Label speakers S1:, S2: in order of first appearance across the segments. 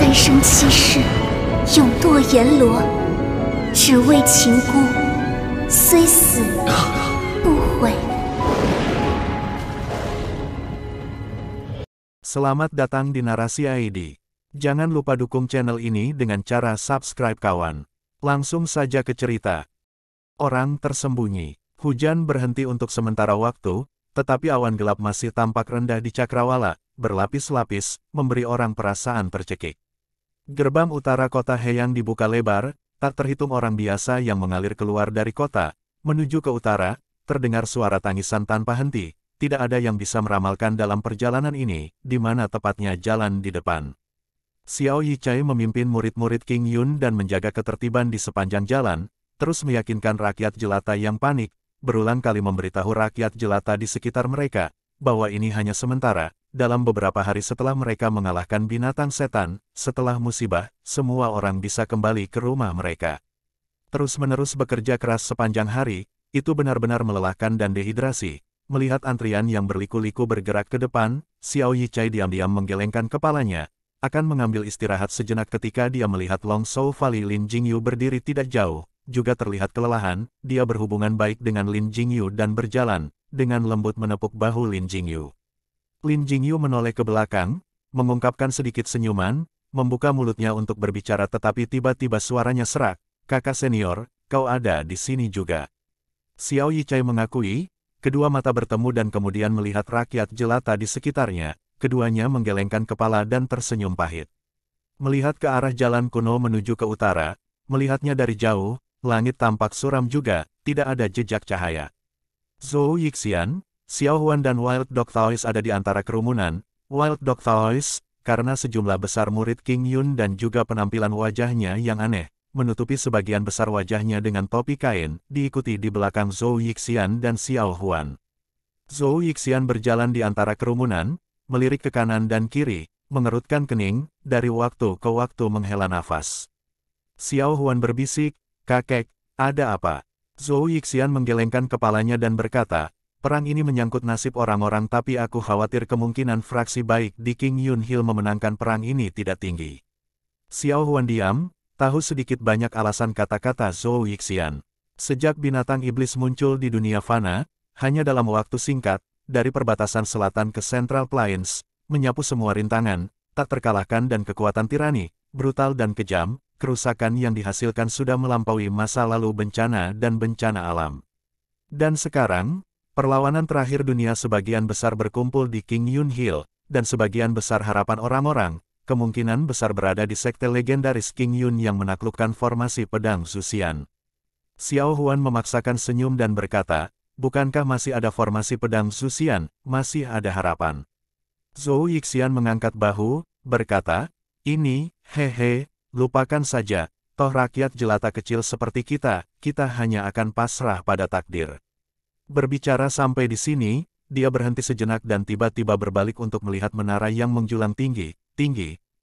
S1: 三生七世，永堕阎罗，只为情孤，虽死不悔。
S2: Selamat datang di Narasi ID. Jangan lupa dukung channel ini dengan cara subscribe kawan. Langsung saja ke cerita. Orang tersembunyi. Hujan berhenti untuk sementara waktu, tetapi awan gelap masih tampak rendah di Cakrawala, berlapis-lapis, memberi orang perasaan tercekik. Gerbang utara kota Heyang dibuka lebar, tak terhitung orang biasa yang mengalir keluar dari kota, menuju ke utara, terdengar suara tangisan tanpa henti. Tidak ada yang bisa meramalkan dalam perjalanan ini, di mana tepatnya jalan di depan. Xiao Yichai memimpin murid-murid King Yun dan menjaga ketertiban di sepanjang jalan, terus meyakinkan rakyat jelata yang panik, berulang kali memberitahu rakyat jelata di sekitar mereka, bahwa ini hanya sementara, dalam beberapa hari setelah mereka mengalahkan binatang setan, setelah musibah, semua orang bisa kembali ke rumah mereka. Terus-menerus bekerja keras sepanjang hari, itu benar-benar melelahkan dan dehidrasi. Melihat antrian yang berliku-liku bergerak ke depan, Xiao Yichai diam-diam menggelengkan kepalanya, akan mengambil istirahat sejenak ketika dia melihat Long Shou Valley Lin Jingyu berdiri tidak jauh, juga terlihat kelelahan, dia berhubungan baik dengan Lin Jingyu dan berjalan, dengan lembut menepuk bahu Lin Jingyu. Lin Jingyu menoleh ke belakang, mengungkapkan sedikit senyuman, membuka mulutnya untuk berbicara tetapi tiba-tiba suaranya serak, "Kakak senior, kau ada di sini juga." Xiao Yichai mengakui. Kedua mata bertemu dan kemudian melihat rakyat jelata di sekitarnya, keduanya menggelengkan kepala dan tersenyum pahit. Melihat ke arah jalan kuno menuju ke utara, melihatnya dari jauh, langit tampak suram juga, tidak ada jejak cahaya. Zhou Yixian, Xiao Huan dan Wild Dog Toys ada di antara kerumunan. Wild Dog Toys, karena sejumlah besar murid King Yun dan juga penampilan wajahnya yang aneh, menutupi sebagian besar wajahnya dengan topi kain, diikuti di belakang Zhou Yixian dan Xiao Huan. Zhou Yixian berjalan di antara kerumunan, melirik ke kanan dan kiri, mengerutkan kening, dari waktu ke waktu menghela nafas. Xiao Huan berbisik, "Kakek, ada apa?" Zhou Yixian menggelengkan kepalanya dan berkata, "Perang ini menyangkut nasib orang-orang tapi aku khawatir kemungkinan fraksi baik di King Yun Hill memenangkan perang ini tidak tinggi." Xiao Huan diam, tahu sedikit banyak alasan kata-kata Zhou Yixian. Sejak binatang iblis muncul di dunia fana, hanya dalam waktu singkat, dari perbatasan selatan ke Central Plains, menyapu semua rintangan, tak terkalahkan dan kekuatan tirani, brutal dan kejam, kerusakan yang dihasilkan sudah melampaui masa lalu bencana dan bencana alam. Dan sekarang, perlawanan terakhir dunia sebagian besar berkumpul di King Yun Hill, dan sebagian besar harapan orang-orang, kemungkinan besar berada di sekte legendaris King Yun yang menaklukkan formasi pedang Zuxian. Xiao Huan memaksakan senyum dan berkata, "Bukankah masih ada formasi pedang Zuxian, masih ada harapan." Zhou Yixian mengangkat bahu, berkata, "Ini, hehe, lupakan saja, toh rakyat jelata kecil seperti kita hanya akan pasrah pada takdir." Berbicara sampai di sini, dia berhenti sejenak dan tiba-tiba berbalik untuk melihat menara yang menjulang tinggi,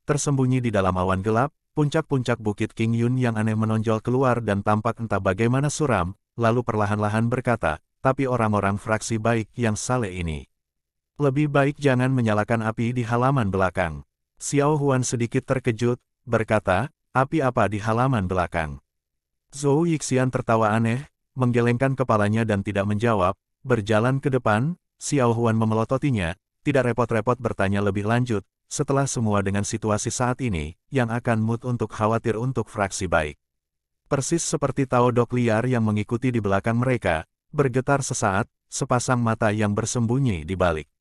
S2: tersembunyi di dalam awan gelap, puncak-puncak bukit King Yun yang aneh menonjol keluar dan tampak entah bagaimana suram, lalu perlahan-lahan berkata, "Tapi orang-orang fraksi baik yang saleh ini. Lebih baik jangan menyalakan api di halaman belakang." Xiao Huan sedikit terkejut, berkata, "Api apa di halaman belakang?" Zhou Yixian tertawa aneh, menggelengkan kepalanya dan tidak menjawab, berjalan ke depan, Xiao Huan memelototinya, tidak repot-repot bertanya lebih lanjut, "Setelah semua dengan situasi saat ini, yang akan mood untuk khawatir untuk fraksi baik." Persis seperti taodok liar yang mengikuti di belakang mereka, bergetar sesaat, sepasang mata yang bersembunyi di balik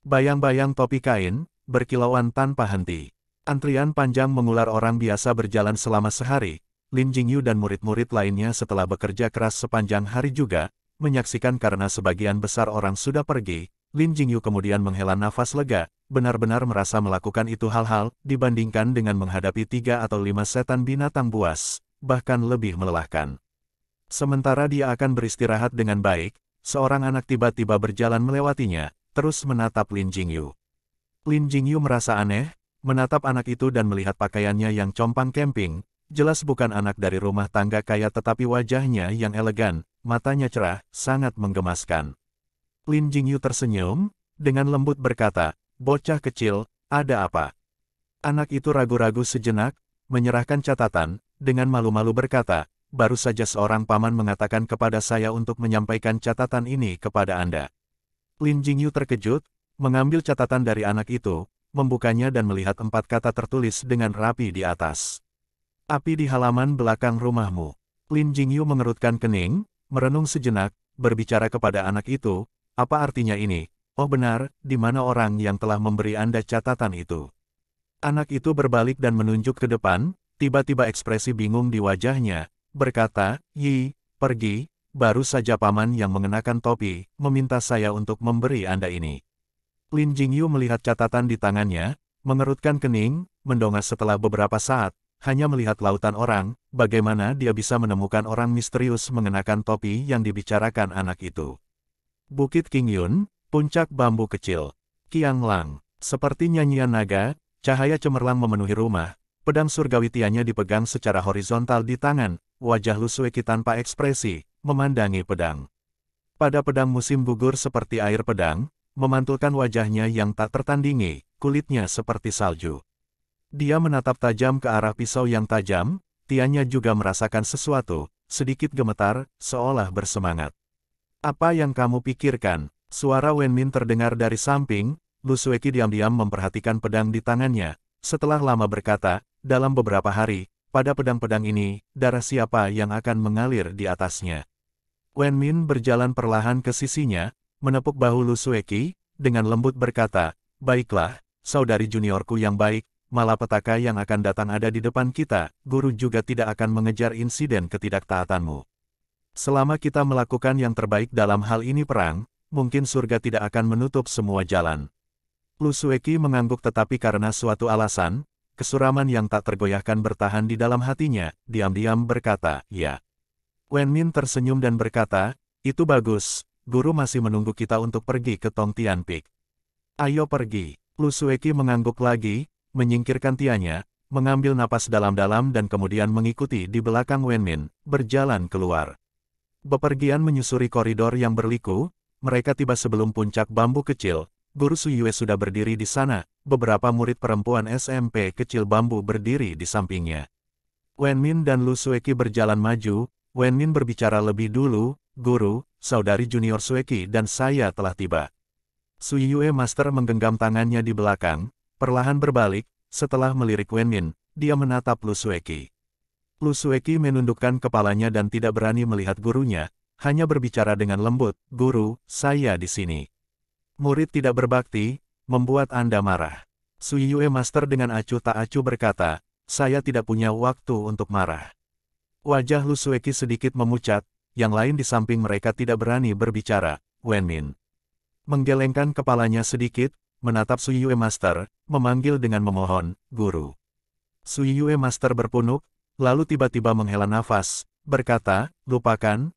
S2: bayang-bayang topi kain, berkilauan tanpa henti. Antrian panjang mengular orang biasa berjalan selama sehari, Lin Jingyu dan murid-murid lainnya setelah bekerja keras sepanjang hari juga, menyaksikan karena sebagian besar orang sudah pergi, Lin Jingyu kemudian menghela nafas lega, benar-benar merasa melakukan itu hal-hal, dibandingkan dengan menghadapi 3 atau 5 setan binatang buas, bahkan lebih melelahkan. Sementara dia akan beristirahat dengan baik, seorang anak tiba-tiba berjalan melewatinya, terus menatap Lin Jingyu. Lin Jingyu merasa aneh, menatap anak itu dan melihat pakaiannya yang compang camping, jelas bukan anak dari rumah tangga kaya tetapi wajahnya yang elegan, matanya cerah, sangat menggemaskan. Lin Jingyu tersenyum, dengan lembut berkata, "Bocah kecil, ada apa?" Anak itu ragu-ragu sejenak, menyerahkan catatan, dengan malu-malu berkata, baru saja seorang paman mengatakan kepada saya untuk menyampaikan catatan ini kepada Anda. Lin Jingyu terkejut, mengambil catatan dari anak itu, membukanya dan melihat 4 kata tertulis dengan rapi di atas. Api di halaman belakang rumahmu. Lin Jingyu mengerutkan kening, merenung sejenak, berbicara kepada anak itu, apa artinya ini? Oh benar, di mana orang yang telah memberi Anda catatan itu? Anak itu berbalik dan menunjuk ke depan, tiba-tiba ekspresi bingung di wajahnya, berkata, Yi, pergi, baru saja paman yang mengenakan topi, meminta saya untuk memberi Anda ini. Lin Jingyu melihat catatan di tangannya, mengerutkan kening, mendongak setelah beberapa saat, hanya melihat lautan orang, bagaimana dia bisa menemukan orang misterius mengenakan topi yang dibicarakan anak itu. Bukit Qingyun, puncak bambu kecil. Qiang Lang, seperti nyanyian naga, cahaya cemerlang memenuhi rumah, pedang surgawi tiannya dipegang secara horizontal di tangan, wajah Lu Sueki tanpa ekspresi, memandangi pedang. Pada pedang musim gugur seperti air pedang, memantulkan wajahnya yang tak tertandingi, kulitnya seperti salju. Dia menatap tajam ke arah pisau yang tajam, tiannya juga merasakan sesuatu, sedikit gemetar, seolah bersemangat. Apa yang kamu pikirkan? Suara Wen Min terdengar dari samping. Lu Sueki diam-diam memperhatikan pedang di tangannya, setelah lama berkata, dalam beberapa hari, pada pedang-pedang ini, darah siapa yang akan mengalir di atasnya. Wen Min berjalan perlahan ke sisinya, menepuk bahu Lu Sueki, dengan lembut berkata, baiklah, saudari juniorku yang baik, malapetaka yang akan datang ada di depan kita, guru juga tidak akan mengejar insiden ketidaktaatanmu. Selama kita melakukan yang terbaik dalam hal ini perang, mungkin surga tidak akan menutup semua jalan. Lu Sueki mengangguk tetapi karena suatu alasan, kesuraman yang tak tergoyahkan bertahan di dalam hatinya, diam-diam berkata, ya. Wen Min tersenyum dan berkata, itu bagus, guru masih menunggu kita untuk pergi ke Tongtian Peak. Ayo pergi. Lu Sueki mengangguk lagi, menyingkirkan tiannya, mengambil napas dalam-dalam dan kemudian mengikuti di belakang Wen Min, berjalan keluar. Bepergian menyusuri koridor yang berliku, mereka tiba sebelum puncak bambu kecil. Guru Su Yue sudah berdiri di sana, beberapa murid perempuan SMP kecil bambu berdiri di sampingnya. Wen Min dan Lu Sueki berjalan maju, Wen Min berbicara lebih dulu, guru, saudari junior Sueki dan saya telah tiba. Su Yue Master menggenggam tangannya di belakang, perlahan berbalik, setelah melirik Wen Min, dia menatap Lu Sueki. Lu Sueki menundukkan kepalanya dan tidak berani melihat gurunya, hanya berbicara dengan lembut, guru, saya di sini. Murid tidak berbakti, membuat Anda marah. Su Yue Master dengan acuh tak acuh berkata, saya tidak punya waktu untuk marah. Wajah Lu Sueki sedikit memucat, yang lain di samping mereka tidak berani berbicara, Wen Min menggelengkan kepalanya sedikit, menatap Su Yue Master, memanggil dengan memohon, guru. Su Yue Master berpunuk, lalu tiba-tiba menghela nafas, berkata, lupakan,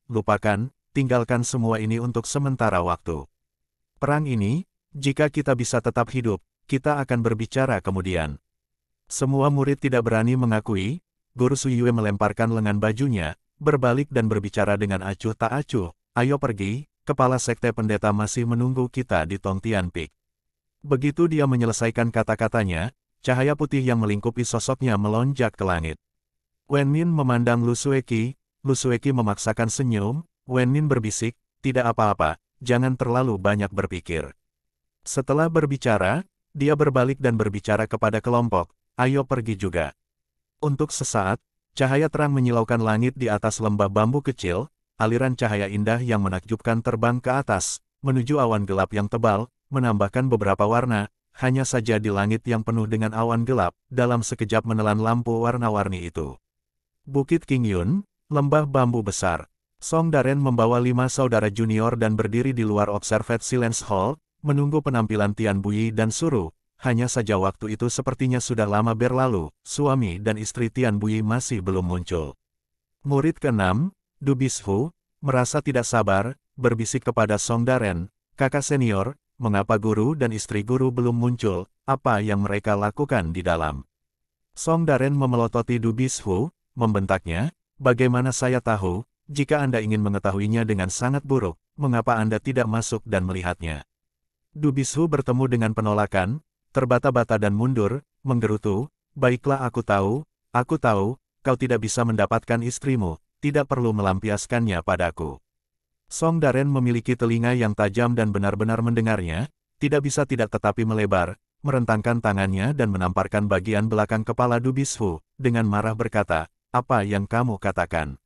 S2: tinggalkan semua ini untuk sementara waktu. Perang ini, jika kita bisa tetap hidup, kita akan berbicara kemudian. Semua murid tidak berani mengakui, guru Su Yue melemparkan lengan bajunya, berbalik dan berbicara dengan acuh tak acuh, ayo pergi, kepala sekte pendeta masih menunggu kita di Tongtian Peak. Begitu dia menyelesaikan kata-katanya, cahaya putih yang melingkupi sosoknya melonjak ke langit. Wen Min memandang Lu Sueki memaksakan senyum, Wen Min berbisik, tidak apa-apa, jangan terlalu banyak berpikir. Setelah berbicara, dia berbalik dan berbicara kepada kelompok, ayo pergi juga. Untuk sesaat, cahaya terang menyilaukan langit di atas lembah bambu kecil, aliran cahaya indah yang menakjubkan terbang ke atas, menuju awan gelap yang tebal, menambahkan beberapa warna, hanya saja di langit yang penuh dengan awan gelap, dalam sekejap menelan lampu warna-warni itu. Bukit Qingyun, lembah bambu besar. Song Daren membawa 5 saudara junior dan berdiri di luar Observed Silence Hall, menunggu penampilan Tian Buyi dan Suru. Hanya saja waktu itu sepertinya sudah lama berlalu, suami dan istri Tian Buyi masih belum muncul. Murid ke-6, Du Bishu, merasa tidak sabar, berbisik kepada Song Daren, kakak senior, mengapa guru dan istri guru belum muncul, apa yang mereka lakukan di dalam. Song Daren memelototi Du Bishu, membentaknya, bagaimana saya tahu, jika Anda ingin mengetahuinya dengan sangat buruk, mengapa Anda tidak masuk dan melihatnya? Du Bishu bertemu dengan penolakan, terbata-bata dan mundur, menggerutu, "Baiklah, aku tahu, kau tidak bisa mendapatkan istrimu, tidak perlu melampiaskannya padaku." Song Daren memiliki telinga yang tajam dan benar-benar mendengarnya, tidak bisa tidak tetapi melebar, merentangkan tangannya dan menamparkan bagian belakang kepala Du Bishu, dengan marah berkata, "Apa yang kamu katakan?"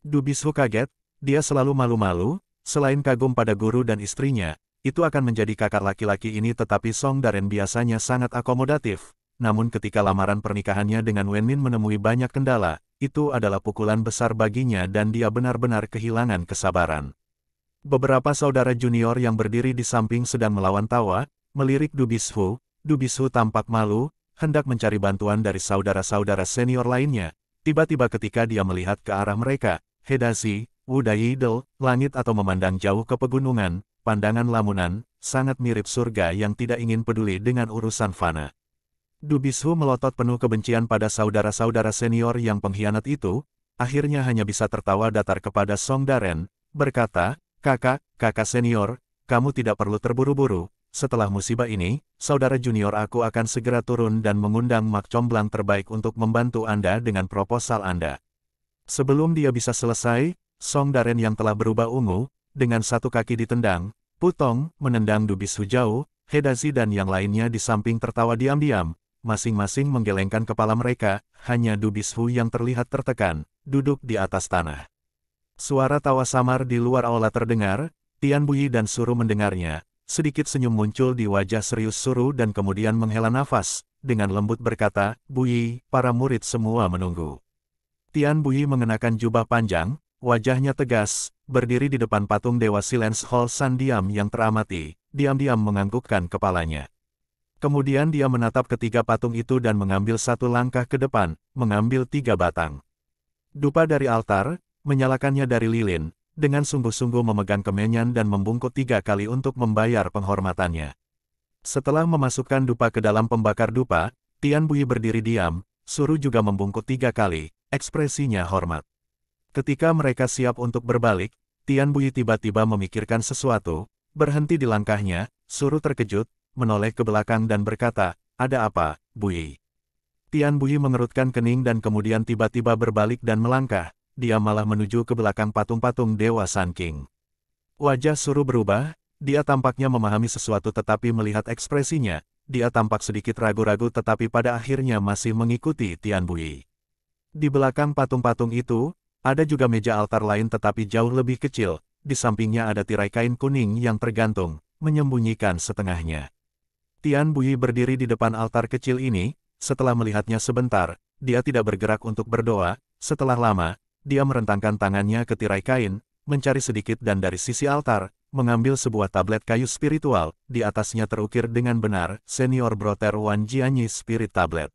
S2: Du Bishu kaget, dia selalu malu-malu, selain kagum pada guru dan istrinya, itu akan menjadi kakak laki-laki ini tetapi Song Daren biasanya sangat akomodatif. Namun ketika lamaran pernikahannya dengan Wenmin menemui banyak kendala, itu adalah pukulan besar baginya dan dia benar-benar kehilangan kesabaran. Beberapa saudara junior yang berdiri di samping sedang melawan tawa, melirik Du Bishu. Du Bishu tampak malu, hendak mencari bantuan dari saudara-saudara senior lainnya. Tiba-tiba ketika dia melihat ke arah mereka, Hedazi, Wu Daidel, langit atau memandang jauh ke pegunungan, pandangan lamunan, sangat mirip surga yang tidak ingin peduli dengan urusan fana. Du Bishu melotot penuh kebencian pada saudara-saudara senior yang pengkhianat itu, akhirnya hanya bisa tertawa datar kepada Song Daren, berkata, kakak senior, kamu tidak perlu terburu-buru, setelah musibah ini, saudara junior aku akan segera turun dan mengundang mak comblang terbaik untuk membantu Anda dengan proposal Anda. Sebelum dia bisa selesai, Song Daren yang telah berubah ungu, dengan satu kaki ditendang, Putong menendang Du Bishu jauh, Hedazi dan yang lainnya di samping tertawa diam-diam, masing-masing menggelengkan kepala mereka, hanya Du Bishu yang terlihat tertekan, duduk di atas tanah. Suara tawa samar di luar aula terdengar, Tian Buyi dan Suru mendengarnya, sedikit senyum muncul di wajah serius Suru dan kemudian menghela nafas, dengan lembut berkata, "Buyi, para murid semua menunggu." Tian Buyi mengenakan jubah panjang, wajahnya tegas, berdiri di depan patung Dewa Silence Hall San diam yang teramati, diam-diam menganggukkan kepalanya. Kemudian dia menatap ketiga patung itu dan mengambil satu langkah ke depan, mengambil 3 batang dupa dari altar, menyalakannya dari lilin, dengan sungguh-sungguh memegang kemenyan dan membungkuk 3 kali untuk membayar penghormatannya. Setelah memasukkan dupa ke dalam pembakar dupa, Tian Buyi berdiri diam, Suru juga membungkuk 3 kali, ekspresinya hormat. Ketika mereka siap untuk berbalik, Tian Buyi tiba-tiba memikirkan sesuatu, berhenti di langkahnya, Suru terkejut, menoleh ke belakang dan berkata, "Ada apa, Buyi?" Tian Buyi mengerutkan kening dan kemudian tiba-tiba berbalik dan melangkah, dia malah menuju ke belakang patung-patung Dewa Sun King. Wajah Suru berubah, dia tampaknya memahami sesuatu tetapi melihat ekspresinya, dia tampak sedikit ragu-ragu tetapi pada akhirnya masih mengikuti Tian Buyi. Di belakang patung-patung itu, ada juga meja altar lain tetapi jauh lebih kecil, di sampingnya ada tirai kain kuning yang tergantung, menyembunyikan setengahnya. Tian Buyi berdiri di depan altar kecil ini, setelah melihatnya sebentar, dia tidak bergerak untuk berdoa, setelah lama, dia merentangkan tangannya ke tirai kain, mencari sedikit dan dari sisi altar, mengambil sebuah tablet kayu spiritual, di atasnya terukir dengan benar, Senior Brother Wan Jianyi Spirit Tablet.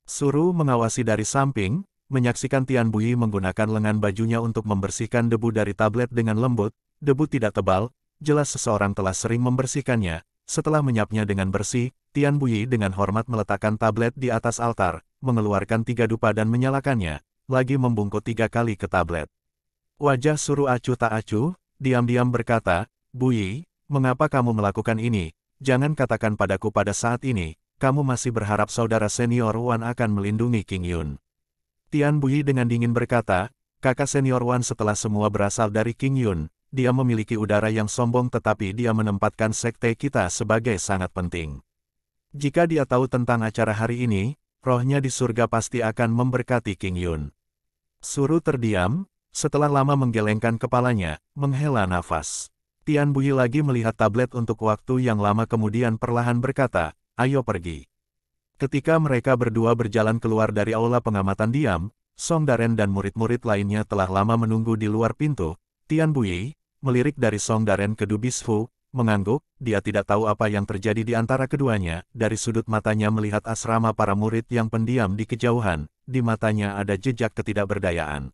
S2: Suru mengawasi dari samping, menyaksikan Tian Buyi menggunakan lengan bajunya untuk membersihkan debu dari tablet dengan lembut, debu tidak tebal, jelas seseorang telah sering membersihkannya. Setelah menyapnya dengan bersih, Tian Buyi dengan hormat meletakkan tablet di atas altar, mengeluarkan 3 dupa dan menyalakannya, lagi membungkuk 3 kali ke tablet. Wajah Suru acuh tak acuh, diam-diam berkata, "Buyi, mengapa kamu melakukan ini? Jangan katakan padaku pada saat ini, kamu masih berharap saudara senior Wan akan melindungi King Yun." Tian Buyi dengan dingin berkata, "Kakak senior Wan setelah semua berasal dari King Yun, dia memiliki udara yang sombong tetapi dia menempatkan sekte kita sebagai sangat penting. Jika dia tahu tentang acara hari ini, rohnya di surga pasti akan memberkati King Yun." Suru terdiam, setelah lama menggelengkan kepalanya, menghela nafas. Tian Buyi lagi melihat tablet untuk waktu yang lama kemudian perlahan berkata, "Ayo pergi." Ketika mereka berdua berjalan keluar dari aula pengamatan diam, Song Daren dan murid-murid lainnya telah lama menunggu di luar pintu. Tian Buyi melirik dari Song Daren ke Du Bishu, mengangguk, dia tidak tahu apa yang terjadi di antara keduanya, dari sudut matanya melihat asrama para murid yang pendiam di kejauhan, di matanya ada jejak ketidakberdayaan.